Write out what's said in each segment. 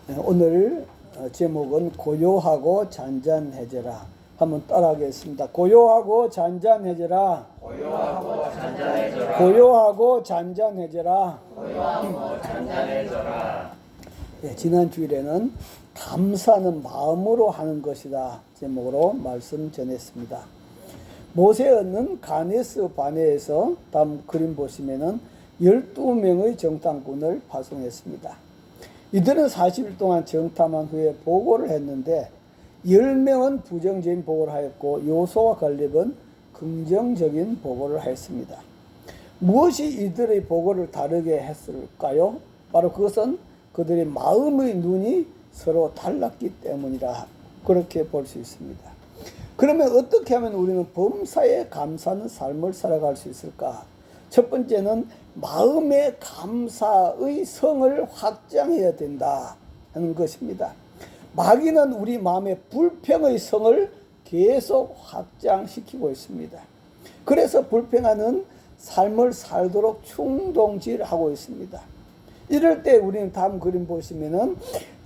오늘 제목은 고요하고 잔잔해져라. 한번 따라하겠습니다. 고요하고 잔잔해져라. 고요하고 잔잔해져라. 고요하고 잔잔해져라. 고요하고 잔잔해져라. 지난 주일에는 감사는 마음으로 하는 것이다 제목으로 말씀 전했습니다. 모세는 가네스 바네에서 다음 그림 보시면은 12명의 정탐꾼을 파송했습니다. 이들은 40일 동안 정탐한 후에 보고를 했는데 10명은 부정적인 보고를 하였고 요소와 갈렙은 긍정적인 보고를 했습니다. 무엇이 이들의 보고를 다르게 했을까요? 바로 그것은 그들의 마음의 눈이 서로 달랐기 때문이라 그렇게 볼 수 있습니다. 그러면 어떻게 하면 우리는 범사에 감사하는 삶을 살아갈 수 있을까? 첫 번째는 마음의 감사의 성을 확장해야 된다 하는 것입니다. 마귀는 우리 마음의 불평의 성을 계속 확장시키고 있습니다. 그래서 불평하는 삶을 살도록 충동질하고 있습니다. 이럴 때 우리는 다음 그림 보시면은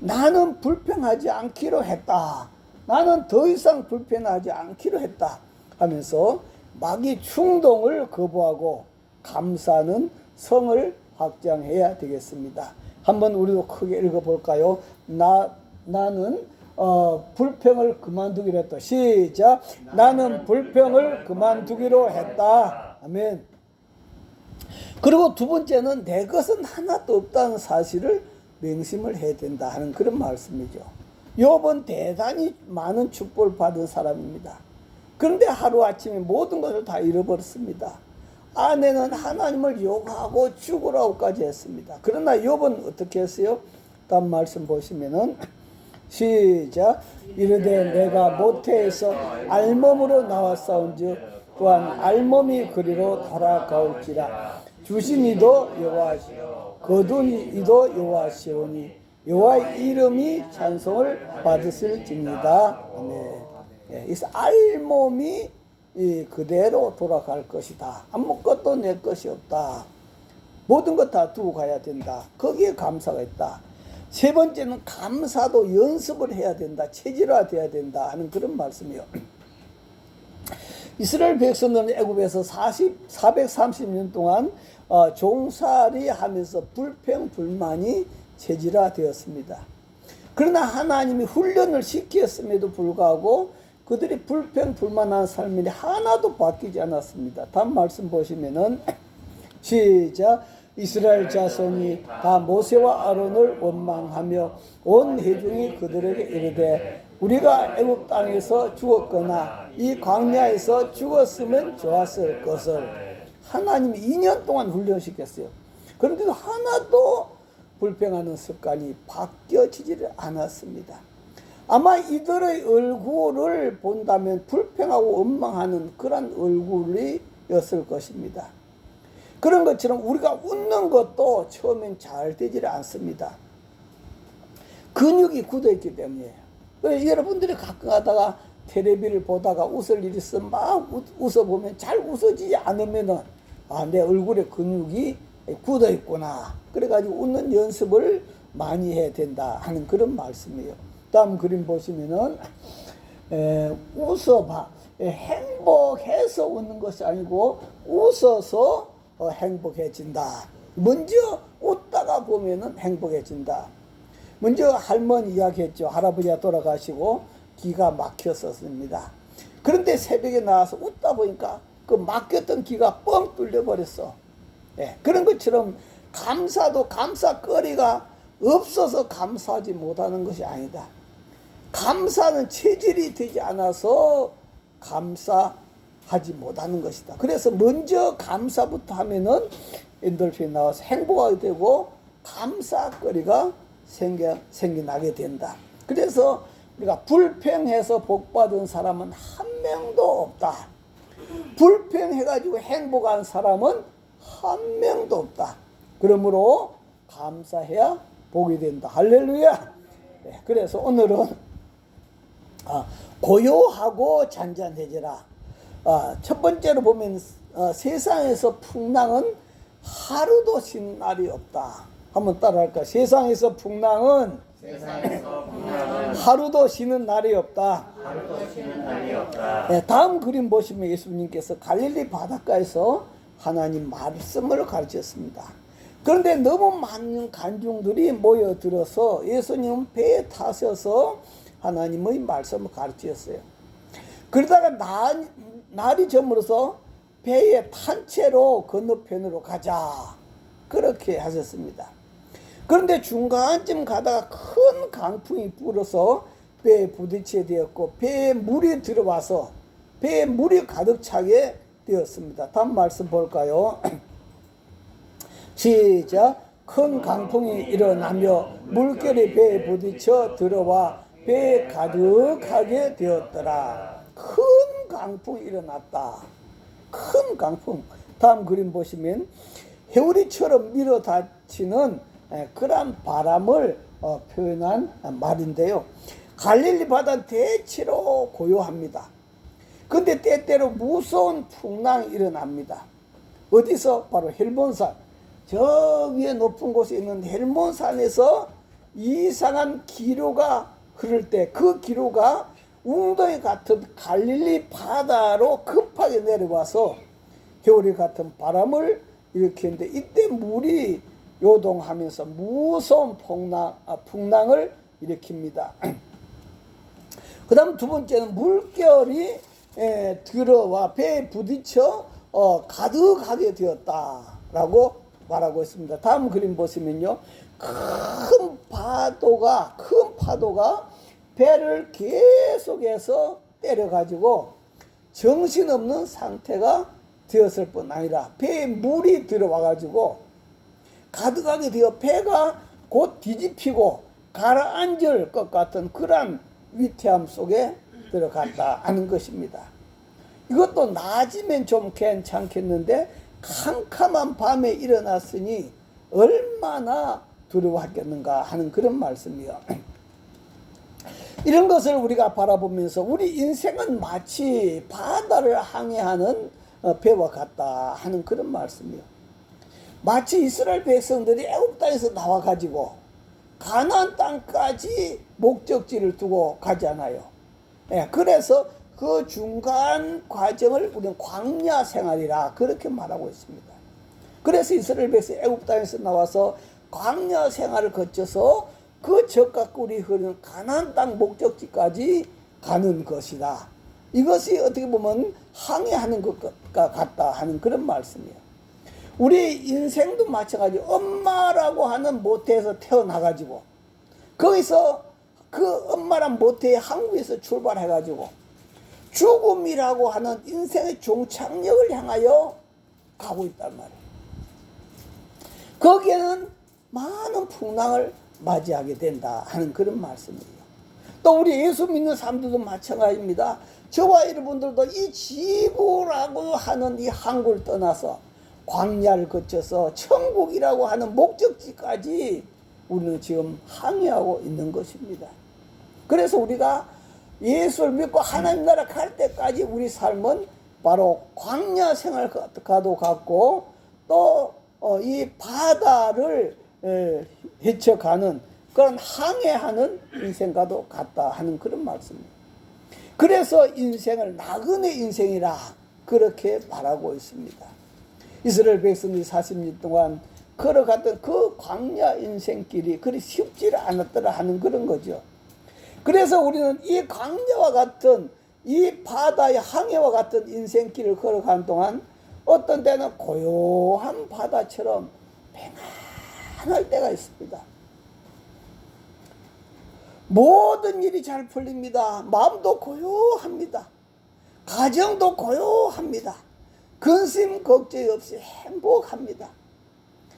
나는 불평하지 않기로 했다. 나는 더 이상 불평하지 않기로 했다 하면서 마귀 충동을 거부하고 감사하는 성을 확장해야 되겠습니다. 한번 우리도 크게 읽어볼까요? 나는 불평을 그만두기로 했다. 시작. 나는 불평을 그만두기로 했다. 아멘. 그리고 두 번째는 내 것은 하나도 없다는 사실을 명심을 해야 된다 하는 그런 말씀이죠. 욥은 대단히 많은 축복을 받은 사람입니다. 그런데 하루아침에 모든 것을 다 잃어버렸습니다. 아내는 하나님을 욕하고 죽으라고까지 했습니다. 그러나 욥은 어떻게 했어요? 다음 말씀 보시면은 시작. 이르되 내가 모태에서 알몸으로 나왔사온즉 또한 알몸이 그리로 돌아가올지라. 주신 이도 여호와시오 거둔 이도 여호와시오니 여호와의 이름이 찬송을 받으실지니이다. 아멘. 이 알몸이 그대로 돌아갈 것이다. 아무것도 내 것이 없다. 모든 것 다 두고 가야 된다. 거기에 감사가 있다. 세 번째는 감사도 연습을 해야 된다. 체질화돼야 된다 하는 그런 말씀이에요. 이스라엘 백성들은 애굽에서 430년 동안 종살이 하면서 불평 불만이 체질화되었습니다. 그러나 하나님이 훈련을 시켰음에도 불구하고 그들이 불평 불만한 삶이 하나도 바뀌지 않았습니다. 다음 말씀 보시면은 시작. 이스라엘 자손이 다 모세와 아론을 원망하며 온 회중이 그들에게 이르되 우리가 애굽 땅에서 죽었거나 이 광야에서 죽었으면 좋았을 것을. 하나님이 2년 동안 훈련시켰어요. 그런데도 하나도 불평하는 습관이 바뀌어지지를 않았습니다. 아마 이들의 얼굴을 본다면 불평하고 원망하는 그런 얼굴이었을 것입니다. 그런 것처럼 우리가 웃는 것도 처음엔 잘 되지를 않습니다. 근육이 굳어있기 때문이에요. 여러분들이 가끔 하다가 텔레비를 보다가 웃을 일이 있으면 막 웃어보면 잘 웃어지지 않으면은 내 얼굴에 근육이 굳어있구나. 그래가지고 웃는 연습을 많이 해야 된다 하는 그런 말씀이에요. 다음 그림 보시면은 웃어봐. 행복해서 웃는 것이 아니고 웃어서 행복해진다. 먼저 웃다가 보면은 행복해진다. 먼저 할머니 이야기했죠. 할아버지가 돌아가시고 기가 막혔었습니다. 그런데 새벽에 나와서 웃다 보니까 그 막혔던 기가 뻥 뚫려 버렸어. 그런 것처럼 감사도 감사거리가 없어서 감사하지 못하는 것이 아니다. 감사는 체질이 되지 않아서 감사하지 못하는 것이다. 그래서 먼저 감사부터 하면은 엔돌핀이 나와서 행복하게 되고 감사거리가 생겨나게 된다. 그래서 우리가 불평해서 복받은 사람은 한 명도 없다. 불평해가지고 행복한 사람은 한 명도 없다. 그러므로 감사해야 복이 된다. 할렐루야. 그래서 오늘은 고요하고 잔잔해져라. 첫 번째로 보면 세상에서 풍랑은 하루도 쉬는 날이 없다. 한번 따라할까? 세상에서 풍랑은 세상에서 풍랑은 하루도 쉬는 날이 없다. 하루도 쉬는 날이 없다. 네, 다음 그림 보시면 예수님께서 갈릴리 바닷가에서 하나님 말씀을 가르쳤습니다. 그런데 너무 많은 관중들이 모여들어서 예수님은 배에 타셔서 하나님의 말씀을 가르치셨어요. 그러다가 날이 저물어서 배에 탄 채로 건너편으로 가자, 그렇게 하셨습니다. 그런데 중간쯤 가다가 큰 강풍이 불어서 배에 부딪히게 되었고 배에 물이 들어와서 배에 물이 가득 차게 되었습니다. 다음 말씀 볼까요? 시작. 큰 강풍이 일어나며 물결이 배에 부딪혀 들어와 배에 가득하게 되었더라. 큰 강풍이 일어났다. 큰 강풍. 다음 그림 보시면 해오리처럼 밀어닥치는 그런 바람을 표현한 말인데요. 갈릴리 바다는 대체로 고요합니다. 근데 때때로 무서운 풍랑이 일어납니다. 어디서? 바로 헬몬산. 저 위에 높은 곳에 있는 헬몬산에서 이상한 기류가 흐를 때 그 기류가 웅덩이 같은 갈릴리 바다로 급하게 내려와서 겨울이 같은 바람을 일으키는데 이때 물이 요동하면서 무서운 풍랑을 일으킵니다. 그 다음 두 번째는 물결이 들어와 배에 부딪혀 가득하게 되었다라고 말하고 있습니다. 다음 그림 보시면요, 큰 파도가 배를 계속해서 때려가지고 정신없는 상태가 되었을 뿐 아니라 배에 물이 들어와가지고 가득하게 되어 배가 곧 뒤집히고 가라앉을 것 같은 그런 위태함 속에 들어갔다 하는 것입니다. 이것도 낮이면 좀 괜찮겠는데 캄캄한 밤에 일어났으니 얼마나 두려워하겠는가 하는 그런 말씀이요. 이런 것을 우리가 바라보면서 우리 인생은 마치 바다를 항해하는 배와 같다 하는 그런 말씀이요. 마치 이스라엘 백성들이 애굽 땅에서 나와가지고 가나안 땅까지 목적지를 두고 가잖아요. 그래서 그 중간 과정을 우리는 광야 생활이라 그렇게 말하고 있습니다. 그래서 이스라엘 백성 애굽 땅에서 나와서 광야 생활을 거쳐서 그 젖과 꿀이 흐르는 가나안 땅 목적지까지 가는 것이다. 이것이 어떻게 보면 항해하는 것과 같다 하는 그런 말씀이에요. 우리 인생도 마찬가지. 엄마라고 하는 모태에서 태어나가지고 거기서 그 엄마란 모태의 항구에서 출발해가지고 죽음이라고 하는 인생의 종착역을 향하여 가고 있단 말이에요. 거기에는 많은 풍랑을 맞이하게 된다 하는 그런 말씀이에요. 또 우리 예수 믿는 사람들도 마찬가지입니다. 저와 여러분들도 이 지구라고 하는 이 항구를 떠나서 광야를 거쳐서 천국이라고 하는 목적지까지 우리는 지금 항해하고 있는 것입니다. 그래서 우리가 예수를 믿고 하나님 나라 갈 때까지 우리 삶은 바로 광야 생활과도 같고 또 이 바다를 헤쳐가는 그런 항해하는 인생과도 같다 하는 그런 말씀입니다. 그래서 인생을 나그네 인생이라 그렇게 말하고 있습니다. 이스라엘 백성들이 40년 동안 걸어갔던 그 광야 인생길이 그리 쉽지 않았더라 하는 그런 거죠. 그래서 우리는 이 광야와 같은 이 바다의 항해와 같은 인생길을 걸어가는 동안 어떤 때는 고요한 바다처럼 평안할 때가 있습니다. 모든 일이 잘 풀립니다. 마음도 고요합니다. 가정도 고요합니다. 근심 걱정이 없이 행복합니다.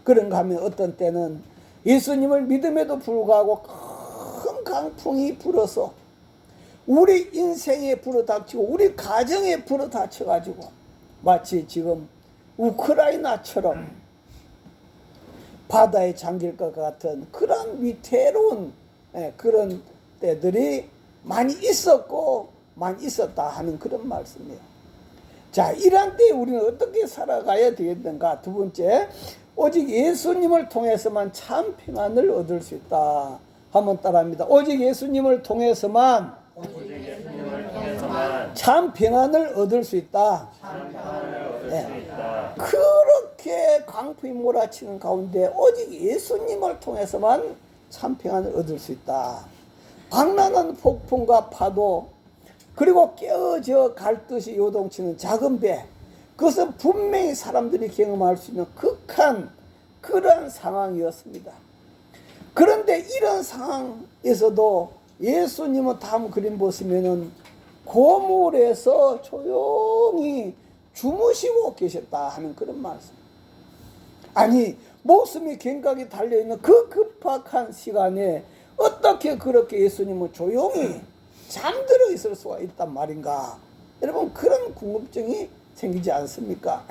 그런가 하면 어떤 때는 예수님을 믿음에도 불구하고 큰 강풍이 불어서 우리 인생에 불어닥치고 우리 가정에 불어닥쳐가지고 마치 지금 우크라이나처럼 바다에 잠길 것 같은 그런 위태로운 그런 때들이 많이 있었고 많이 있었다 하는 그런 말씀이에요. 자, 이런 때에 우리는 어떻게 살아가야 되겠는가? 두 번째, 오직 예수님을 통해서만 참 평안을 얻을 수 있다. 한번 따라합니다. 오직 예수님을 통해서만 참 평안을 얻을 수 있다. 그렇게 강풍이 몰아치는 가운데 오직 예수님을 통해서만 참 평안을 얻을 수 있다. 광란한 폭풍과 파도, 그리고 깨어져 갈 듯이 요동치는 작은 배, 그것은 분명히 사람들이 경험할 수 있는 극한 그런 상황이었습니다. 그런데 이런 상황에서도 예수님은 다음 그림 보시면은 고물에서 조용히 주무시고 계셨다 하는 그런 말씀. 아니, 목숨이 갱각이 달려있는 그 급박한 시간에 어떻게 그렇게 예수님은 조용히 잠들어 있을 수가 있단 말인가? 여러분, 그런 궁금증이 생기지 않습니까?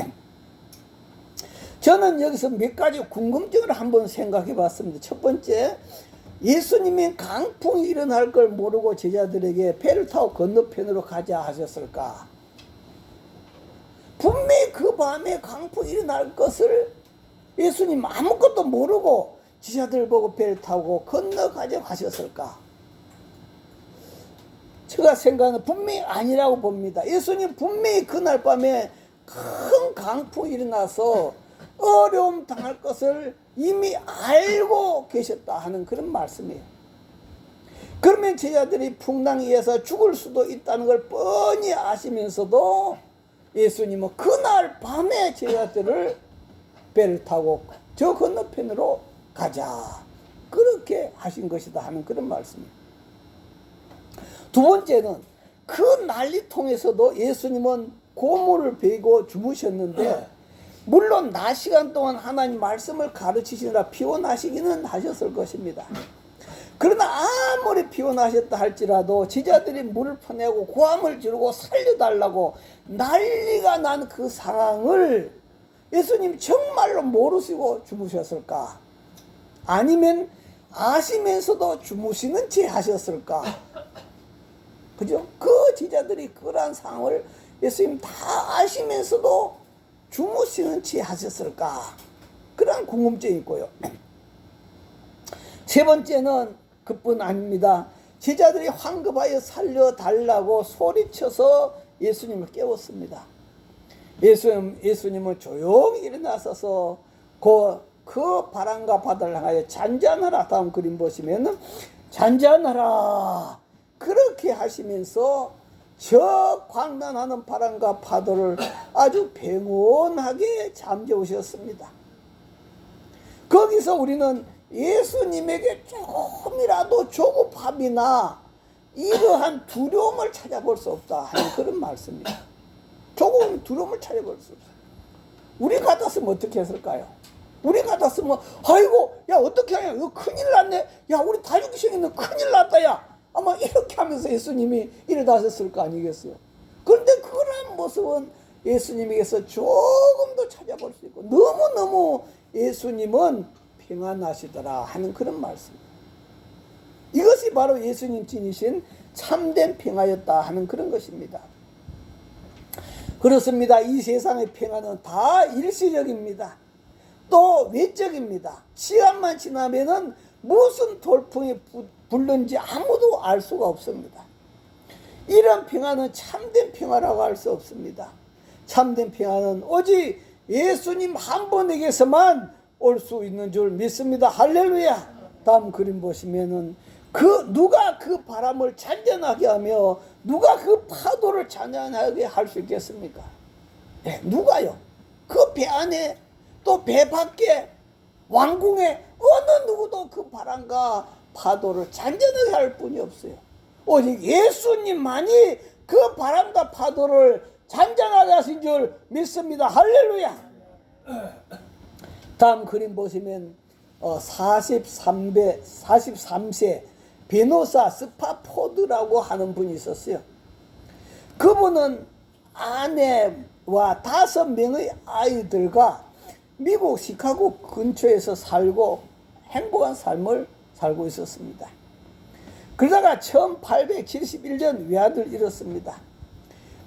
저는 여기서 몇 가지 궁금증을 한번 생각해 봤습니다. 첫 번째, 예수님이 강풍이 일어날 걸 모르고 제자들에게 배를 타고 건너편으로 가자 하셨을까? 분명히 그 밤에 강풍이 일어날 것을 예수님 아무것도 모르고 제자들 보고 배를 타고 건너가자 하셨을까? 제가 생각하는 분명히 아니라고 봅니다. 예수님 분명히 그날 밤에 큰 강풍이 일어나서 어려움 당할 것을 이미 알고 계셨다 하는 그런 말씀이에요. 그러면 제자들이 풍랑에서 죽을 수도 있다는 걸 뻔히 아시면서도 예수님은 그날 밤에 제자들을 배를 타고 저 건너편으로 가자, 그렇게 하신 것이다 하는 그런 말씀이에요. 두 번째는 그 난리통에서도 예수님은 고물을 베이고 주무셨는데, 물론 낮 시간 동안 하나님 말씀을 가르치시느라 피곤하시기는 하셨을 것입니다. 그러나 아무리 피곤하셨다 할지라도 제자들이 물을 퍼내고 고함을 지르고 살려달라고 난리가 난 그 상황을 예수님 정말로 모르시고 주무셨을까? 아니면 아시면서도 주무시는 채 하셨을까? 그죠? 그 제자들이 그러한 상황을 예수님 다 아시면서도 주무시는 채 하셨을까? 그런 궁금증이 있고요. 세 번째는 그뿐 아닙니다. 제자들이 황급하여 살려달라고 소리쳐서 예수님을 깨웠습니다. 예수님은 조용히 일어나셔서 그 바람과 바다를 향하여 잔잔하라, 다음 그림 보시면 잔잔하라, 그렇게 하시면서 저 광란하는 바람과 파도를 아주 평온하게 잠재우셨습니다. 거기서 우리는 예수님에게 조금이라도 조급함이나 이러한 두려움을 찾아볼 수 없다 하는 그런 말씀입니다. 조금 두려움을 찾아볼 수 없어요. 우리 같았으면 어떻게 했을까요? 우리 같았으면 아이고 야 어떻게 하냐, 이거 큰일 났네, 야 우리 다육생이는 큰일 났다, 야 아마 이렇게 하면서 예수님이 일어나셨을 거 아니겠어요? 그런데 그런 모습은 예수님에게서 조금도 찾아볼 수 있고, 너무너무 예수님은 평안하시더라 하는 그런 말씀입니다. 이것이 바로 예수님 지니신 참된 평화였다 하는 그런 것입니다. 그렇습니다. 이 세상의 평화는 다 일시적입니다. 또 외적입니다. 시간만 지나면은 무슨 돌풍이 불는지 아무도 알 수가 없습니다. 이런 평화는 참된 평화라고 할 수 없습니다. 참된 평화는 오직 예수님 한 분에게서만 올 수 있는 줄 믿습니다. 할렐루야. 다음 그림 보시면은 누가 그 바람을 잔잔하게 하며 누가 그 파도를 잔잔하게 할 수 있겠습니까? 네, 누가요? 그 배 안에 또 배 밖에 왕궁에 어느 누구도 그 바람과 파도를 잔잔하게 할 뿐이 없어요. 오직 예수님만이 그 바람과 파도를 잔잔하게 하신 줄 믿습니다. 할렐루야. 다음 그림 보시면 43세 변호사 스파포드라고 하는 분이 있었어요. 그분은 아내와 5명의 아이들과 미국 시카고 근처에서 살고 행복한 삶을 살고 있었습니다. 그러다가 1871년 외아들을 잃었습니다.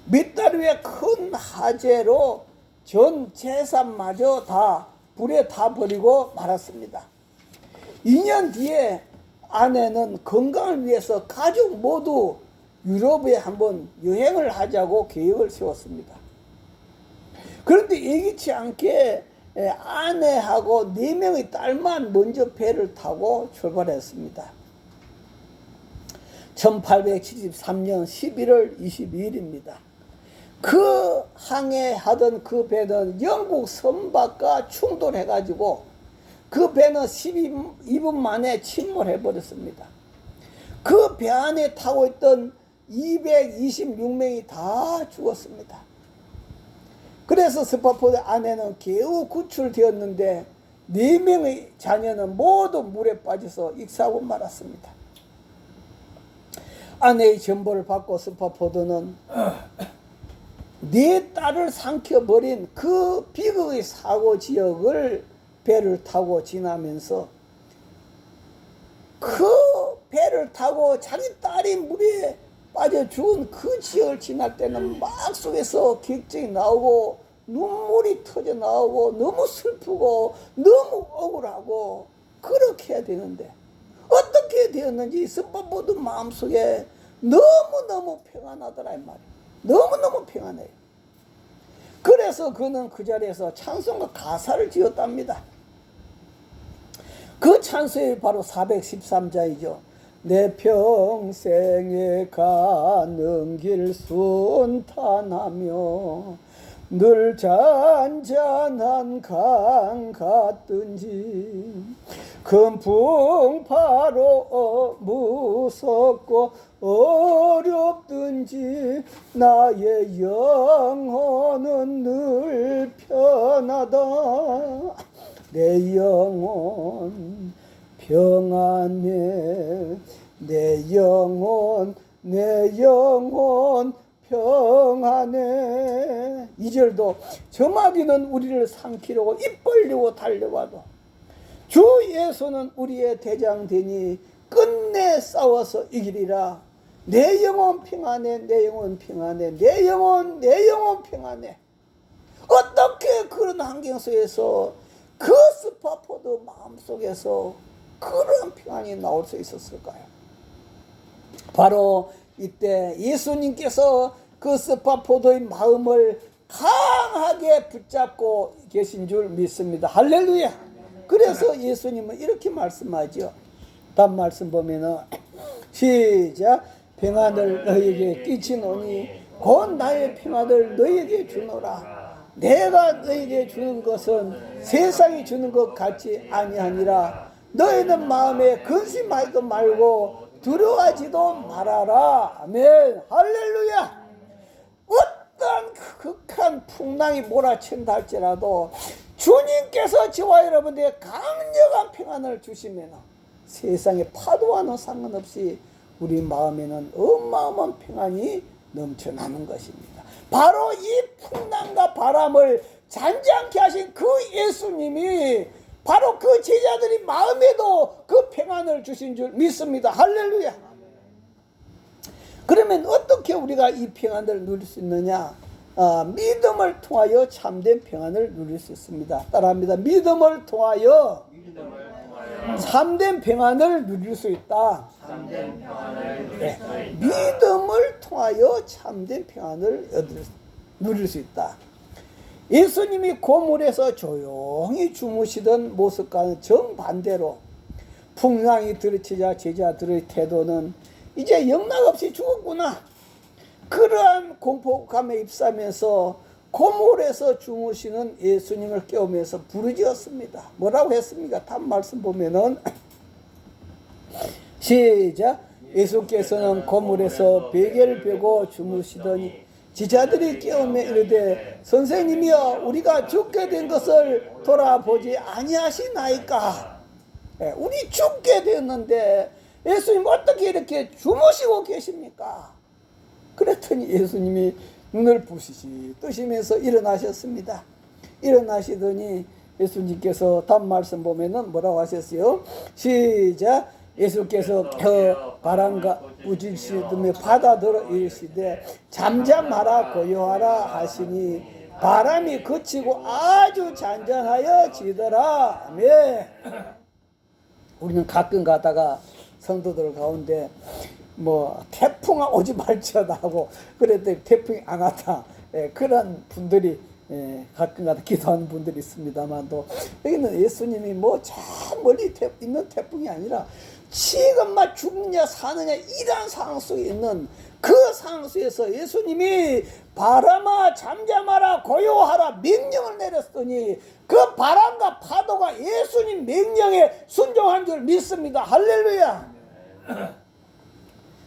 몇 달 후에 큰 화재로 전 재산마저 다 불에 다 버리고 말았습니다. 2년 뒤에 아내는 건강을 위해서 가족 모두 유럽에 한번 여행을 하자고 계획을 세웠습니다. 그런데 예기치 않게 아내하고 4명의 딸만 먼저 배를 타고 출발했습니다. 1873년 11월 22일입니다. 그 항해하던 그 배는 영국 선박과 충돌해가지고 그 배는 12분 만에 침몰해버렸습니다. 그 배 안에 타고 있던 226명이 다 죽었습니다. 그래서 스파포드 아내는 겨우 구출되었는데 4명의 자녀는 모두 물에 빠져서 익사하고 말았습니다. 아내의 전보를 받고 스파포드는 4딸을 삼켜버린 그 비극의 사고 지역을 배를 타고 지나면서 그 배를 타고 자기 딸이 물에 빠져 죽은 그 지역을 지날 때는 막 속에서 객정이 나오고 눈물이 터져 나오고 너무 슬프고 너무 억울하고 그렇게 해야 되는데 어떻게 되었는지 스파포드 마음속에 너무너무 평안하더라 이 말이에요. 너무너무 평안해요. 그래서 그는 그 자리에서 찬송과 가사를 지었답니다. 그 찬송이 바로 413자이죠. 내 평생에 가는 길 순탄하며 늘 잔잔한 강 같든지 큰 풍파로 무섭고 어렵든지 나의 영혼은 늘 편하다. 내 영혼 평안해. 내 영혼 평안해. 2절도 저마귀는 우리를 삼키려고 입 벌리고 달려와도 주 예수는 우리의 대장 되니 끝내 싸워서 이기리라. 내 영혼 평안해. 내 영혼 평안해. 내 영혼 평안해. 어떻게 그런 환경 속에서 그 스파포드 마음속에서 그런 평안이 나올 수 있었을까요? 바로 이때 예수님께서 그 스파포드의 마음을 강하게 붙잡고 계신 줄 믿습니다. 할렐루야. 그래서 예수님은 이렇게 말씀하죠. 다음 말씀 보면은 시작. 평안을 너희에게 끼치노니 곧 나의 평안을 너희에게 주노라. 내가 너희에게 주는 것은 세상이 주는 것 같지 아니하니라. 너희는 마음에 근심하지도 말고 두려워하지도 말아라. 아멘. 할렐루야. 어떤 극한 풍랑이 몰아친다 할지라도 주님께서 저와 여러분들에게 강력한 평안을 주시면 세상의 파도와는 상관없이 우리 마음에는 어마어마한 평안이 넘쳐나는 것입니다. 바로 이 풍랑과 바람을 잔잔케 하신 그 예수님이 바로 그 제자들이 마음에도 그 평안을 주신 줄 믿습니다. 할렐루야. 그러면 어떻게 우리가 이 평안을 누릴 수 있느냐? 믿음을 통하여 참된 평안을 누릴 수 있습니다. 따라합니다. 믿음을 통하여 참된 평안을 누릴 수 있다. 네. 믿음을 통하여 참된 평안을 누릴 수 있다. 예수님이 고물에서 조용히 주무시던 모습과는 정반대로 풍랑이 들이치자 제자들의 태도는 이제 영락없이 죽었구나. 그러한 공포감에 휩싸면서 고물에서 주무시는 예수님을 깨우면서 부르짖었습니다. 뭐라고 했습니까? 다음 말씀 보면은 시작. 예수께서는 고물에서 베개를 베고 주무시더니 제자들이 깨우며 이르되 선생님이여 우리가 죽게 된 것을 돌아보지 아니하시나이까. 우리 죽게 되었는데 예수님 어떻게 이렇게 주무시고 계십니까? 그랬더니 예수님이 눈을 부시시 뜨시면서 일어나셨습니다. 일어나시더니 예수님께서 다음 말씀 보면은 뭐라고 하셨어요? 시작. 예수께서 바람과 부딪히며 받아들어 이르시되 잠잠하라 고요하라 하시니 바람이 그치고 아주 잔잔하여 지더라. 아멘. 우리는 가끔 가다가 성도들 가운데 뭐 태풍아 오지 말지어다 하고 그랬더니 태풍이 안 왔다. 그런 분들이 가끔 가다 기도하는 분들이 있습니다만도 여기는 예수님이 뭐 저 멀리 있는 태풍이 아니라 지금 막 죽느냐 사느냐 이런 상황 속에 있는 그 상황 속에서 예수님이 바람아 잠잠하라 고요하라 명령을 내렸더니 그 바람과 파도가 예수님 명령에 순종한 줄 믿습니다. 할렐루야.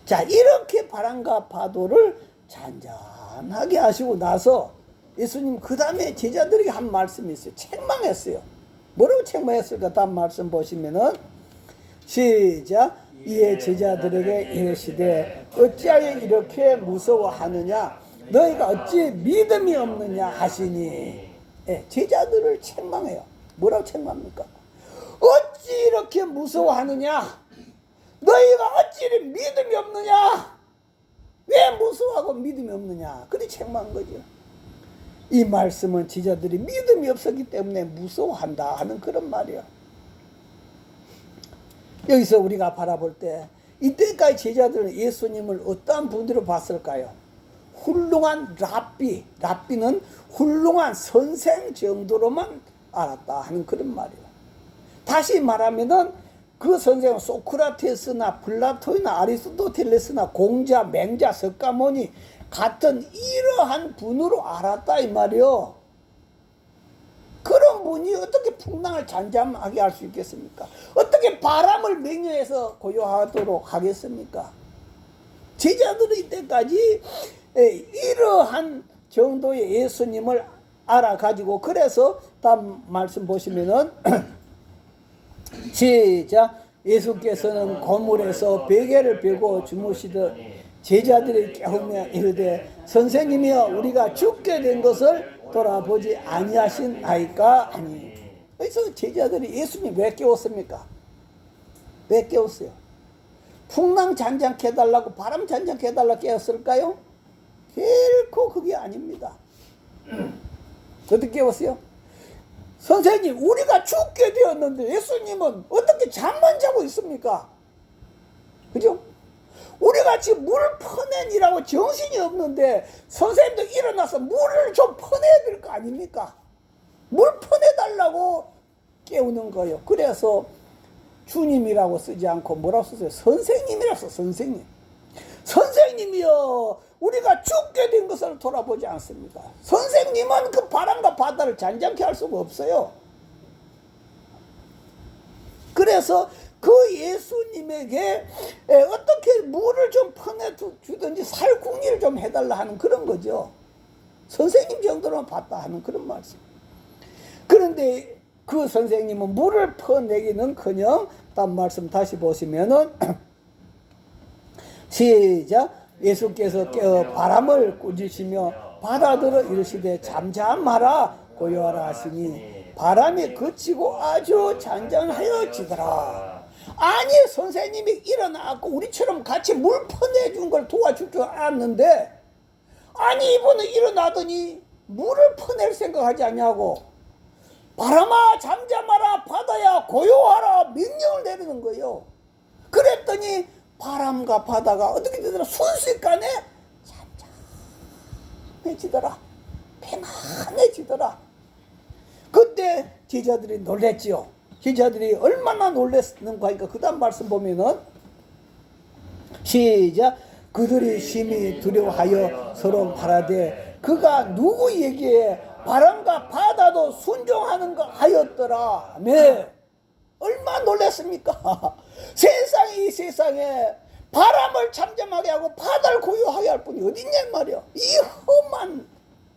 자, 이렇게 바람과 파도를 잔잔하게 하시고 나서 예수님 그 다음에 제자들에게 한 말씀이 있어요. 책망했어요. 뭐라고 책망했을까? 다음 말씀 보시면은 시작. 이에 제자들에게 이르시되 어찌하여 이렇게 무서워하느냐 너희가 어찌 믿음이 없느냐 하시니. 제자들을 책망해요. 뭐라고 책망합니까? 어찌 이렇게 무서워하느냐 너희가 어찌 믿음이 없느냐 왜 무서워하고 믿음이 없느냐 그렇게 책망한 거죠. 이 말씀은 제자들이 믿음이 없었기 때문에 무서워한다 하는 그런 말이에요. 여기서 우리가 바라볼 때 이때까지 제자들은 예수님을 어떠한 분으로 봤을까요? 훌륭한 랍비는 훌륭한 선생 정도로만 알았다 하는 그런 말이에요. 다시 말하면은 그 선생은 소크라테스나 플라톤이나 아리스토텔레스나 공자, 맹자, 석가모니 같은 이러한 분으로 알았다 이 말이요. 그런 분이 어떻게 풍랑을 잠잠하게 할 수 있겠습니까? 어떻게 바람을 명령해서 고요하도록 하겠습니까? 제자들이 이때까지 이러한 정도의 예수님을 알아가지고 그래서 다음 말씀 보시면은 시작. 예수께서는 고물에서 베개를 베고 주무시듯 제자들이 깨우며 이르되 선생님이여 우리가 죽게 된 것을 돌아보지 아니하신나이까 하니. 그래서 제자들이 예수님 왜 깨웠습니까? 왜 깨웠어요? 풍랑 잔잔케 해달라고 바람 잔잔케 해달라고 깨웠을까요? 결코 그게 아닙니다. 어떻게 깨웠어요? 선생님 우리가 죽게 되었는데 예수님은 어떻게 잠만 자고 있습니까? 그죠? 우리가 지금 물 퍼내니라고 정신이 없는데 선생님도 일어나서 물을 좀 퍼내야 될 거 아닙니까? 물 퍼내달라고 깨우는 거예요. 그래서 주님이라고 쓰지 않고 뭐라고 썼어요? 선생님이라고 써. 선생님. 선생님이여 우리가 죽게 된 것을 돌아보지 않습니까? 선생님은 그 바람과 바다를 잔잔케 할 수가 없어요. 그래서 그 예수님에게 어떻게 물을 좀 퍼내주든지 살궁리를 좀 해달라 하는 그런 거죠. 선생님 정도로만 봤다 하는 그런 말씀. 그런데 그 선생님은 물을 퍼내기는커녕 다음 말씀 다시 보시면은 시작. 예수께서 깨어 바람을 꾸짖으시며 바다들어 이르시되 잠잠하라 고요하라 하시니 바람이 그치고 아주 잔잔하여 지더라. 아니 선생님이 일어나고 우리처럼 같이 물 퍼내준 걸 도와줄 줄 알았는데 아니 이분은 일어나더니 물을 퍼낼 생각하지 않냐고 바람아 잠잠하라 바다야 고요하라 명령을 내리는 거예요. 그랬더니 바람과 바다가 어떻게 되더라? 순식간에 잔잔해지더라. 편안해지더라. 그때 제자들이 놀랬지요. 제자들이 얼마나 놀랬는가 하니까 그 다음 말씀 보면은 시작. 그들이 심히 두려워하여 서로 말하되 그가 누구에게 바람과 바다도 순종하는 거 하였더라. 네. 얼마나 놀랐습니까? 이 세상에 바람을 잠잠하게 하고 바다를 고요하게 할 분이 어딨냐 말이야. 이 험한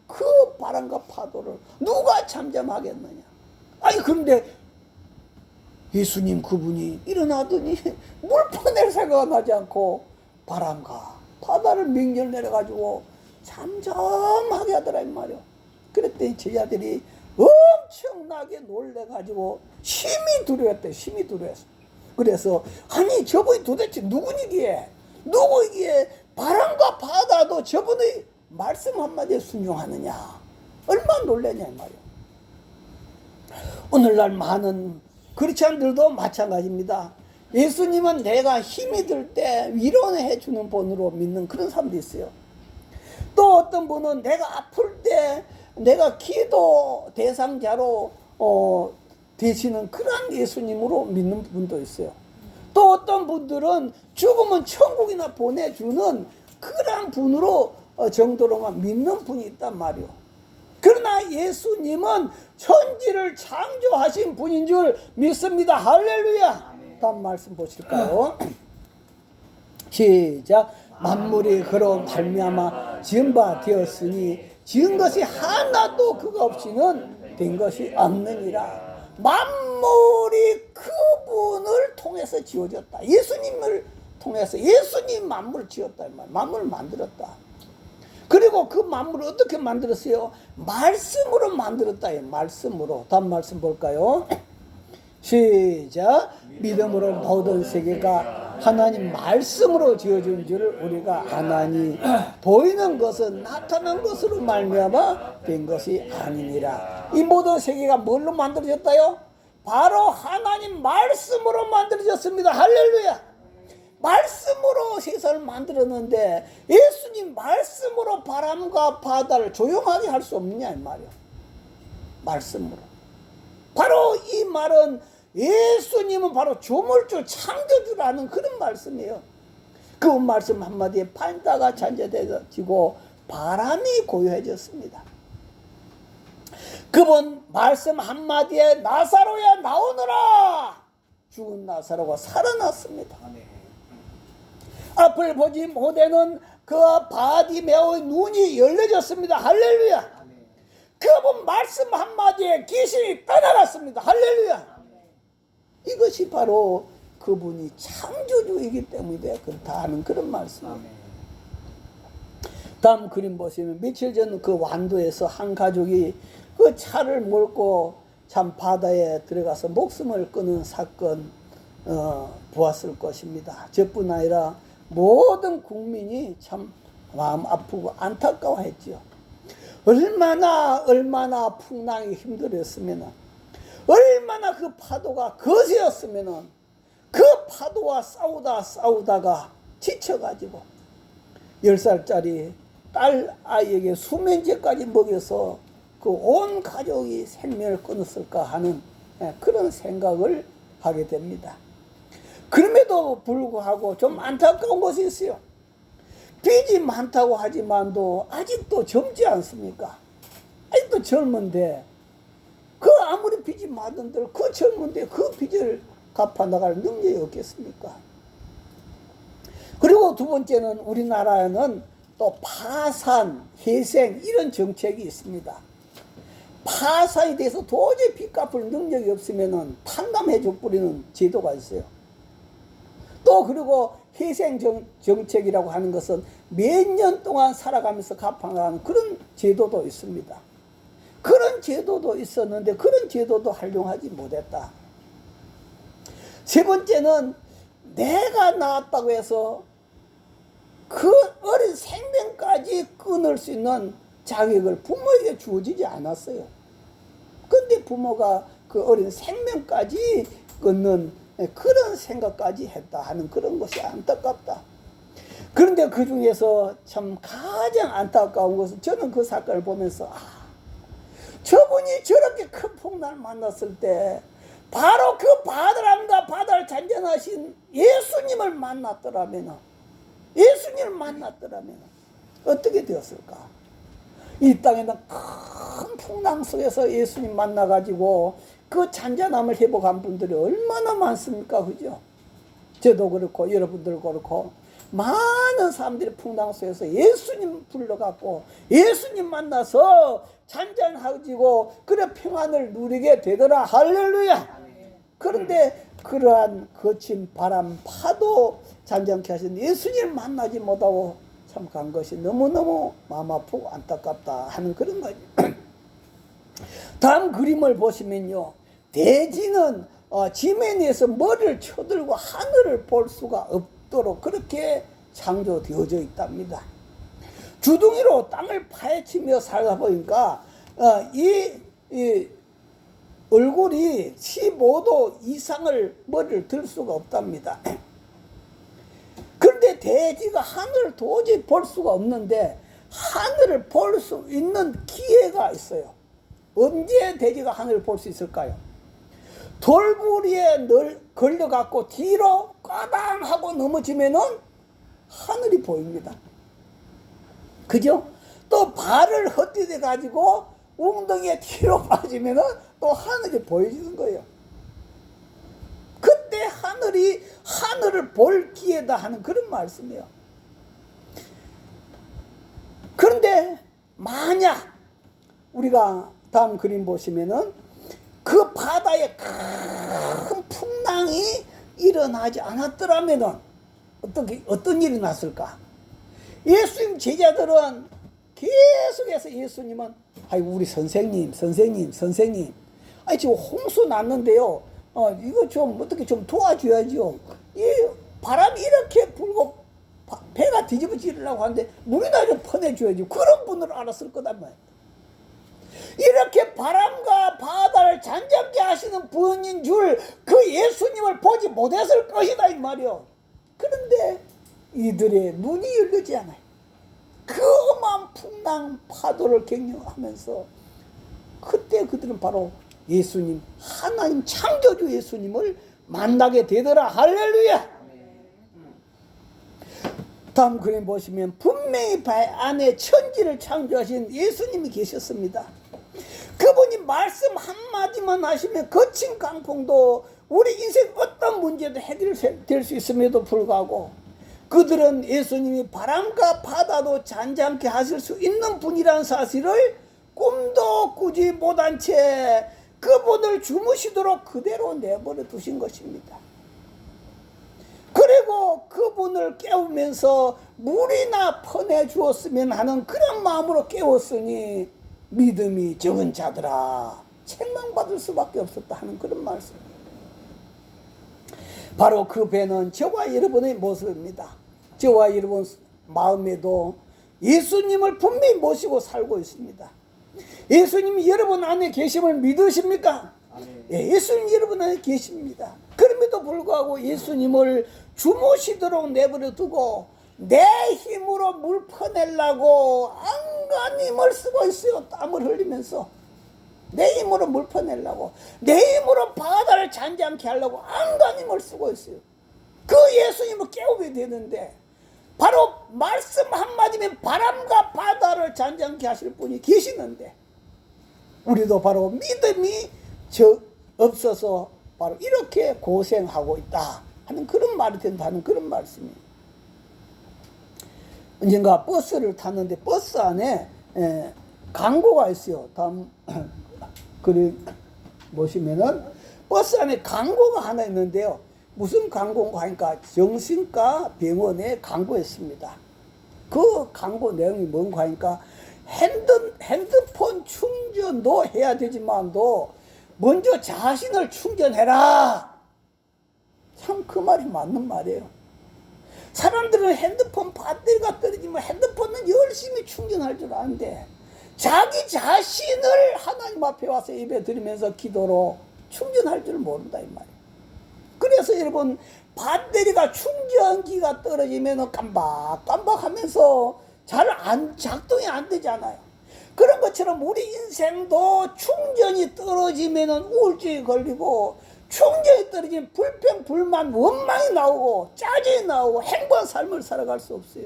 그 바람과 파도를 누가 잠잠하겠느냐. 아니 그런데 예수님 그분이 일어나더니 물 퍼낼 생각은 하지 않고 바람과 바다를 명령을 내려가지고 잠잠하게 하더라 이 말이야. 그랬더니 제자들이 엄청나게 놀래가지고 심히 두려웠대. 심히 두려웠어. 그래서 아니 저분이 도대체 누구니기에 바람과 바다도 저분의 말씀 한마디에 순종하느냐. 얼마나 놀라냐 이 말이에요. 오늘날 많은 크리스찬들도 마찬가지입니다. 예수님은 내가 힘이 들 때 위로해 주는 분으로 믿는 그런 사람도 있어요. 또 어떤 분은 내가 아플 때 내가 기도 대상자로 되시는 그런 예수님으로 믿는 분도 있어요. 또 어떤 분들은 죽으면 천국이나 보내주는 그런 분으로 정도로만 믿는 분이 있단 말이요. 그러나 예수님은 천지를 창조하신 분인 줄 믿습니다. 할렐루야. 다음 말씀 보실까요? 시작. 만물이 그로 말미암아 지은 바 되었으니 지은 것이 하나도 그가 없이는 된 것이 없느니라. 만물이 그분을 통해서 지어졌다. 예수님을 통해서 예수님 만물을 지었다. 만물을 만들었다. 그리고 그 만물을 어떻게 만들었어요? 말씀으로 만들었다. 말씀으로. 다음 말씀 볼까요? 시작. 믿음으로 모든 세계가 하나님 말씀으로 지어진 줄을 우리가 아나니 보이는 것은 나타난 것으로 말미암아 된 것이 아니니라. 이 모든 세계가 뭘로 만들어졌다요? 바로 하나님 말씀으로 만들어졌습니다. 할렐루야. 말씀으로 세상을 만들었는데 예수님 말씀으로 바람과 바다를 조용하게 할 수 없느냐 이 말이야. 말씀으로. 바로 이 말은 예수님은 바로 조물주 창조주라는 그런 말씀이에요. 그 말씀 한마디에 바다가 잔재되어지고 바람이 고요해졌습니다. 그분 말씀 한마디에 나사로야 나오너라. 죽은 나사로가 살아났습니다. 앞을 보지 못하는 그 바디메오의 눈이 열려졌습니다. 할렐루야. 그분 말씀 한마디에 귀신이 떠나갔습니다. 할렐루야. 이것이 바로 그분이 창조주이기 때문에 그렇다 하는 그런 말씀이에요. 다음 그림 보시면 며칠 전 그 완도에서 한 가족이 그 차를 몰고 참 바다에 들어가서 목숨을 끊은 사건 보았을 것입니다. 저뿐 아니라 모든 국민이 참 마음 아프고 안타까워했죠. 얼마나 풍랑이 힘들었으면, 얼마나 그 파도가 거세었으면 그 파도와 싸우다가 지쳐가지고 10살짜리 딸 아이에게 수면제까지 먹여서 그 온 가족이 생명을 끊었을까 하는 그런 생각을 하게 됩니다. 그럼에도 불구하고 좀 안타까운 것이 있어요. 빚이 많다고 하지만도 아직도 젊지 않습니까? 아직도 젊은데 그 아무리 빚이 많은들 그 젊은데 그 빚을 갚아 나갈 능력이 없겠습니까? 그리고 두 번째는 우리나라에는 또 파산, 회생 이런 정책이 있습니다. 파산에 대해서 도저히 빚 갚을 능력이 없으면 탕감해 줘버리는 제도가 있어요. 또 그리고 회생 정책이라고 하는 것은 몇 년 동안 살아가면서 갚아가는 그런 제도도 있습니다. 그런 제도도 있었는데 그런 제도도 활용하지 못했다. 세 번째는 내가 낳았다고 해서 그 어린 생명까지 끊을 수 있는 자격을 부모에게 주어지지 않았어요. 근데 부모가 그 어린 생명까지 끊는 그런 생각까지 했다 하는 그런 것이 안타깝다. 그런데 그 중에서 참 가장 안타까운 것은 저는 그 사건을 보면서 저분이 저렇게 큰 풍랑을 만났을 때 바로 그 바다를 잔잔하신 예수님을 만났더라면 어떻게 되었을까? 이 땅에는 큰 풍랑 속에서 예수님 만나가지고 그 잔잔함을 회복한 분들이 얼마나 많습니까? 그죠? 저도 그렇고 여러분들 그렇고 많은 사람들이 풍랑 속에서 예수님 불러갖고 예수님 만나서 잔잔해지고 그래 평안을 누리게 되더라. 할렐루야. 그런데 그러한 거친 바람 파도 잔잔케 하신 예수님을 만나지 못하고 참 간 것이 너무너무 마음 아프고 안타깝다 하는 그런 거죠. 다음 그림을 보시면요, 돼지는 지면에서 머리를 쳐들고 하늘을 볼 수가 없도록 그렇게 창조되어져 있답니다. 주둥이로 땅을 파헤치며 살다 보니까 이 얼굴이 15도 이상을 머리를 들 수가 없답니다. 그런데 돼지가 하늘을 도저히 볼 수가 없는데 하늘을 볼 수 있는 기회가 있어요. 언제 돼지가 하늘을 볼 수 있을까요? 돌부리에 걸려갖고 뒤로 까당 하고 넘어지면은 하늘이 보입니다. 그죠? 또 발을 헛디뎌 가지고 웅덩이에 뒤로 빠지면은 또 하늘이 보여지는 거예요. 그때 하늘을 볼 기회다 하는 그런 말씀이에요. 그런데 만약 우리가 다음 그림 보시면은 그 바다에 큰 풍랑이 일어나지 않았더라면은 어떤 일이 났을까? 예수님 제자들은 계속해서 예수님은 우리 선생님 아니 지금 홍수 났는데요. 이거 좀 어떻게 좀 도와줘야죠. 이 바람이 이렇게 불고 배가 뒤집어지려고 하는데 물이나 좀 퍼내줘야지. 그런 분을 알았을 거단 말이에요. 이렇게 바람과 바다를 잔잔케 하시는 분인 줄 그 예수님을 보지 못했을 것이다 이 말이요. 그런데 이들의 눈이 열리지 않아요. 그 어마어마한 풍랑 파도를 경영하면서 그때 그들은 바로 예수님, 하나님 창조주 예수님을 만나게 되더라. 할렐루야. 다음 그림 보시면 분명히 발 안에 천지를 창조하신 예수님이 계셨습니다. 그분이 말씀 한마디만 하시면 거친 강풍도 우리 인생 어떤 문제도 해결될 수 있음에도 불구하고 그들은 예수님이 바람과 바다도 잔잔케 하실 수 있는 분이라는 사실을 꿈도 꾸지 못한 채 그분을 주무시도록 그대로 내버려 두신 것입니다. 그리고 그분을 깨우면서 물이나 퍼내 주었으면 하는 그런 마음으로 깨웠으니 믿음이 적은 자들아 책망받을 수밖에 없었다 하는 그런 말씀입니다. 바로 그 배는 저와 여러분의 모습입니다. 저와 여러분 마음에도 예수님을 분명히 모시고 살고 있습니다. 예수님이 여러분 안에 계심을 믿으십니까? 예, 예수님 여러분 안에 계십니다. 그럼에도 불구하고 예수님을 주무시도록 내버려 두고 내 힘으로 물 퍼내려고 안간히 힘을 쓰고 있어요. 땀을 흘리면서 내 힘으로 물 퍼내려고 내 힘으로 바다를 잔잔케 하려고 안간히 힘을 쓰고 있어요. 그 예수님을 깨우게 되는데 바로 말씀 한마디면 바람과 바다를 잔잔케 하실 분이 계시는데 우리도 바로 믿음이 없어서 바로 이렇게 고생하고 있다 하는 그런 말이 된다는 그런 말씀이에요. 언젠가 버스를 탔는데 버스 안에 광고가 있어요. 다음 그림 보시면은 버스 안에 광고가 하나 있는데요. 무슨 광고인가 하니까 정신과 병원에 광고했습니다. 그 광고 내용이 뭔가 하니까 핸드폰 충전도 해야 되지만도 먼저 자신을 충전해라. 참 그 말이 맞는 말이에요. 사람들은 핸드폰 배터리가 떨어지면 핸드폰은 열심히 충전할 줄 아는데 자기 자신을 하나님 앞에 와서 예배 드리면서 기도로 충전할 줄 모른다 이 말이에요. 그래서 여러분 배터리가 충전기가 떨어지면 깜박깜박하면서 잘 작동이 안 되잖아요. 그런 것처럼 우리 인생도 충전이 떨어지면 우울증이 걸리고 충전이 떨어지면 불평, 불만, 원망이 나오고 짜증이 나오고 행복한 삶을 살아갈 수 없어요.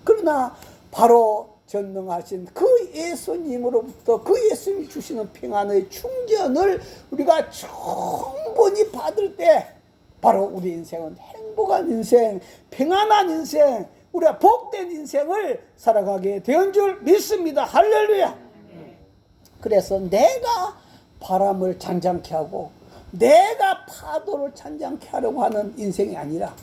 그러나 바로 전능하신 그 예수님으로부터 그 예수님이 주시는 평안의 충전을 우리가 충분히 받을 때 바로 우리 인생은 행복한 인생, 평안한 인생, 우리가 복된 인생을 살아가게 된 줄 믿습니다. 할렐루야. 그래서 내가 바람을 잔잔케 하고 내가 파도를 잔잔케 하려고 하는 인생이 아니라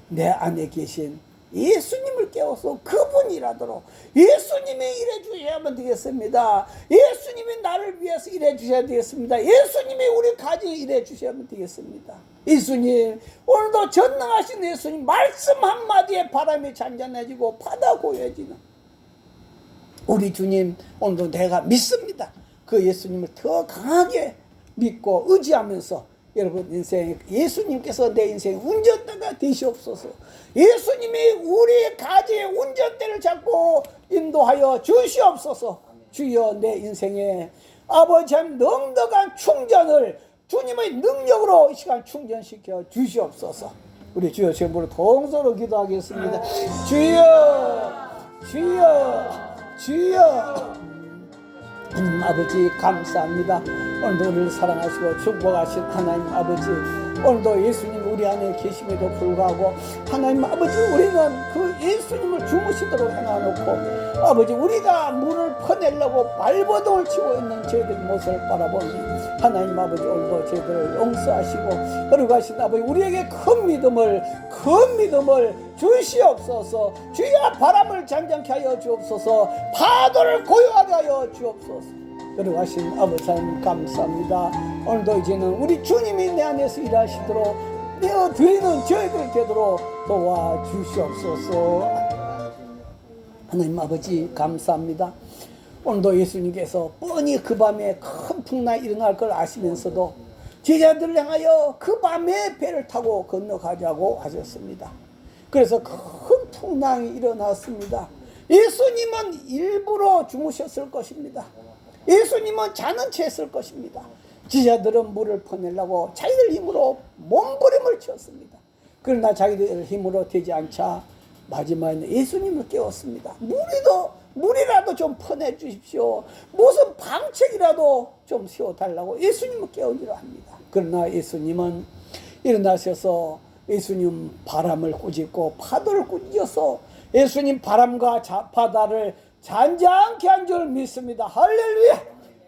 내 안에 계신 예수님을 깨워서 그분이라도록 예수님이 일해 주셔야만 되겠습니다. 예수님이 나를 위해서 일해 주셔야 되겠습니다. 예수님이 우리 가정에 일해 주셔야만 되겠습니다. 예수님, 오늘도 전능하신 예수님 말씀 한마디에 바람이 잔잔해지고 바다 고요해지는 우리 주님 오늘도 내가 믿습니다. 그 예수님을 더 강하게 믿고 의지하면서 여러분 인생 예수님께서 내 인생 운전대가 되시옵소서. 예수님이 우리 가지의 운전대를 잡고 인도하여 주시옵소서. 주여 내 인생에 아버지 하나님 넉넉한 충전을 주님의 능력으로 이 시간 충전시켜 주시옵소서. 우리 주여 제물로 동서로 기도하겠습니다. 주여 주여 주여. 아버지 감사합니다. 오늘도 우리를 사랑하시고 축복하신 하나님 아버지, 오늘도 예수님 우리 안에 계심에도 불구하고 하나님 아버지 우리는 그 예수님을 주무시도록 행하놓고 아버지 우리가 물을 퍼내려고 발버둥을 치고 있는 저희들 모습을 바라보니 하나님 아버지 오늘도 저희들을 용서하시고 거룩하신 아버지 우리에게 큰 믿음을 주시옵소서. 주여 바람을 잔잔케 하여 주옵소서. 파도를 고요하게 하여 주옵소서. 거룩하신 아버지 하나님 감사합니다. 오늘도 이제는 우리 주님이 내 안에서 일하시도록 되는 저희들 되도록 도와주시옵소서. 하나님 아버지 감사합니다. 오늘도 예수님께서 뻔히 그 밤에 큰 풍랑이 일어날 걸 아시면서도 제자들을 향하여 그 밤에 배를 타고 건너가자고 하셨습니다. 그래서 큰 풍랑이 일어났습니다. 예수님은 일부러 주무셨을 것입니다. 예수님은 자는 채 했을 것입니다. 제자들은 물을 퍼내려고 자기들 힘으로 몸부림을 쳤습니다. 그러나 자기들 힘으로 되지 않자 마지막에는 예수님을 깨웠습니다. 물이라도 좀 퍼내 주십시오. 무슨 방책이라도 좀 세워달라고 예수님을 깨우기로 합니다. 그러나 예수님은 일어나셔서 예수님 바람을 꾸짖고 파도를 꾸짖어서 예수님 바람과 바다를 잔잔케 한 줄 믿습니다. 할렐루야.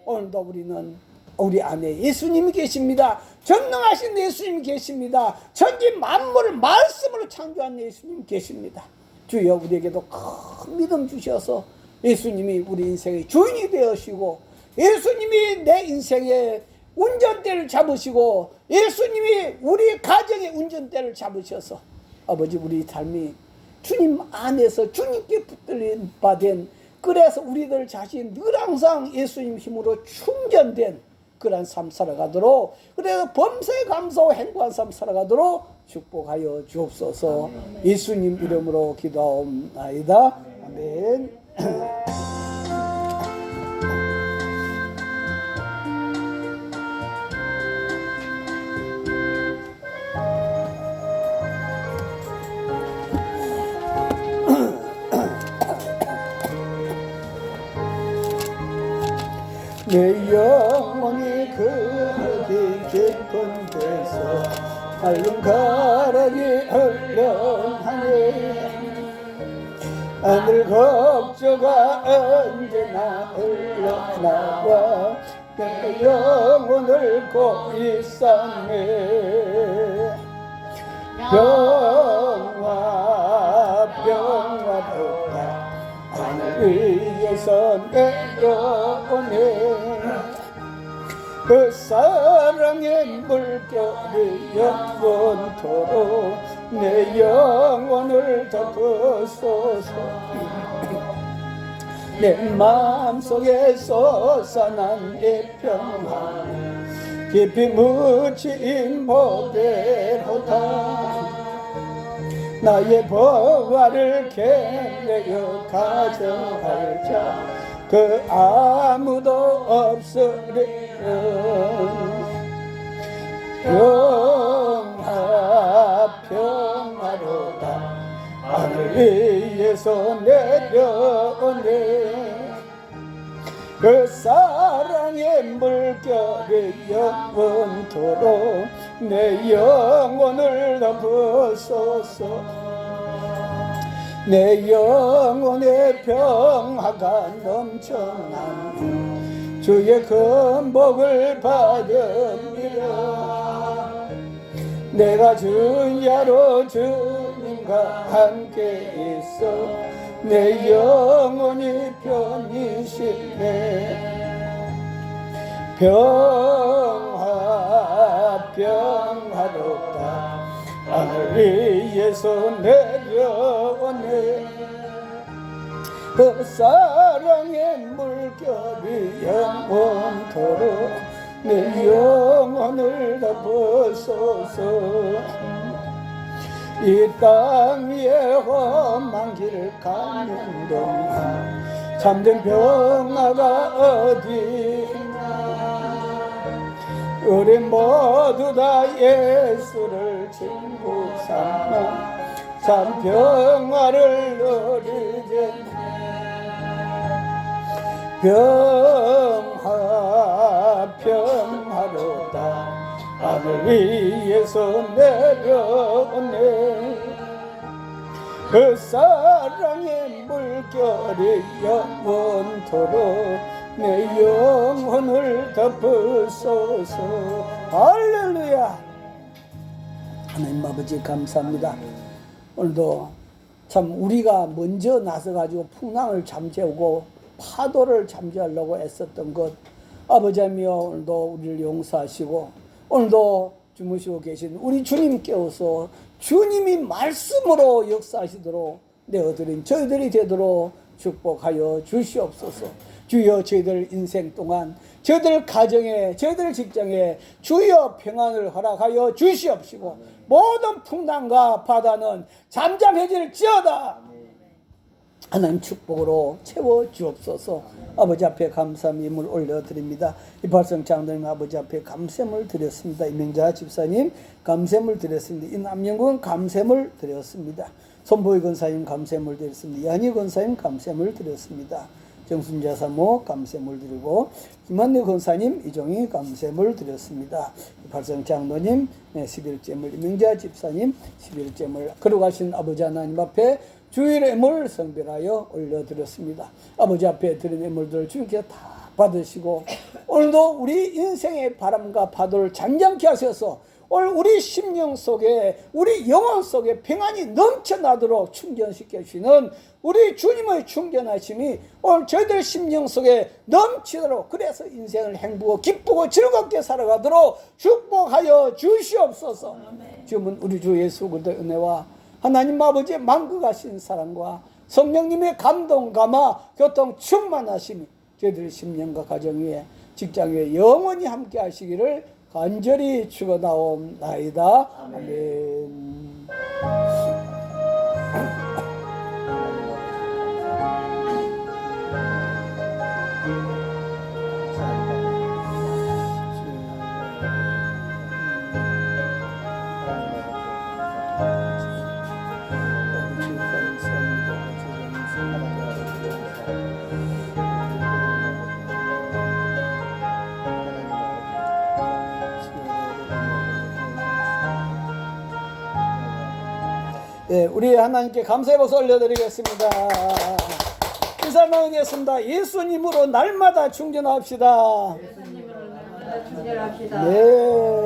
오늘도 우리는 우리 안에 예수님이 계십니다. 전능하신 예수님이 계십니다. 천지 만물을 말씀으로 창조한 예수님이 계십니다. 주여 우리에게도 큰 믿음 주셔서 예수님이 우리 인생의 주인이 되시고 예수님이 내 인생의 운전대를 잡으시고 예수님이 우리 가정의 운전대를 잡으셔서 아버지 우리 삶이 주님 안에서 주님께 붙들린 바 된, 그래서 우리들 자신 늘 항상 예수님 힘으로 충전된 그러한 삶 살아가도록, 그래서 범사에 감사하고 행복한 삶 살아가도록 축복하여 주옵소서. 예수님 이름으로 기도하옵나이다. 아멘. 내 영혼이 그리 깊은 데서 밝은 가락이 흘러하네. 하늘 걱정가 언제나 흘러나와 내 영혼을 고이 쌓네. 평화로다 하늘 위에서 내려오네. 그 사랑의 물결이 영원토록 내 영혼을 덮어소서. 내 마음속에 솟아난 이 평화 깊이 묻힌 보배로다. 나의 보화를 캐내어 가져갈 자 그 아무도 없으리라. 평화로다 하늘 위에서 내려오네. 그 사랑의 물결이 영원토록 내 영혼을 덮어소서. 내 영혼의 평화가 넘쳐난 주의 근복을 받으리라. 내가 주야로 주님과 함께 있어 내 영혼이 편히 쉬네. 평화로다 하늘 위에서 내려오네. 그 사랑의 물결이 영원토록 내 영혼을 덮어소서. 이 땅 위에 험한 길을 가는 동안 참된 평화가 어디 있나. 우리 모두 다 예수를 친구 삼아 참 평화를 누리겠네. 평화로다 하늘 위에서 내려오네. 그 사랑의 물결이 영원토록 내 영혼을 덮으소서. 할렐루야. 하나님 아버지 감사합니다. 오늘도 참 우리가 먼저 나서가지고 풍랑을 잠재우고 파도를 잠재우려고 애썼던 것, 아버지며 오늘도 우리를 용서하시고 오늘도 주무시고 계신 우리 주님 깨워서 주님이 말씀으로 역사하시도록 내어드린 저희들이 되도록 축복하여 주시옵소서. 주여 저희들 인생 동안 저희들 가정에 저희들 직장에 주여 평안을 허락하여 주시옵시고 모든 풍랑과 바다는 잠잠해질지어다. 하나님 축복으로 채워 주옵소서. 아버지 앞에 감사함을 올려드립니다. 이발성 장로님 아버지 앞에 감샘을 드렸습니다. 이명자 집사님 감샘을 드렸습니다. 이남영군 감샘을 드렸습니다. 손보희 권사님 감샘을 드렸습니다. 이한희 권사님 감샘을 드렸습니다. 정순자 사모 감샘을 드리고 김한래 권사님 이종희 감샘을 드렸습니다. 발성 장로님 11잼을, 이명자 집사님 11잼을 걸어가신 아버지 하나님 앞에 주일의 애물 성별하여 올려드렸습니다. 아버지 앞에 드린 애물들을 주님께 다 받으시고 오늘도 우리 인생의 바람과 파도를 잠잠케 하셔서 오늘 우리 심령 속에 우리 영혼 속에 평안이 넘쳐나도록 충전시켜 주시는 우리 주님의 충전하심이 오늘 저희들 심령 속에 넘치도록, 그래서 인생을 행복하고 기쁘고 즐겁게 살아가도록 축복하여 주시옵소서. 지금은 우리 주 예수 그리스도의 은혜와 하나님 아버지의 만극하신 사랑과 성령님의 감동 감화 교통 충만하심이 저희들 심령과 가정 위에 직장 위에 영원히 함께 하시기를 간절히 축원하옵나이다. 아멘. 네, 우리 하나님께 감사의 박수 올려드리겠습니다. 인사 나누겠습니다. 예수님으로 날마다 충전합시다. 예수님으로 날마다 충전합시다. 네.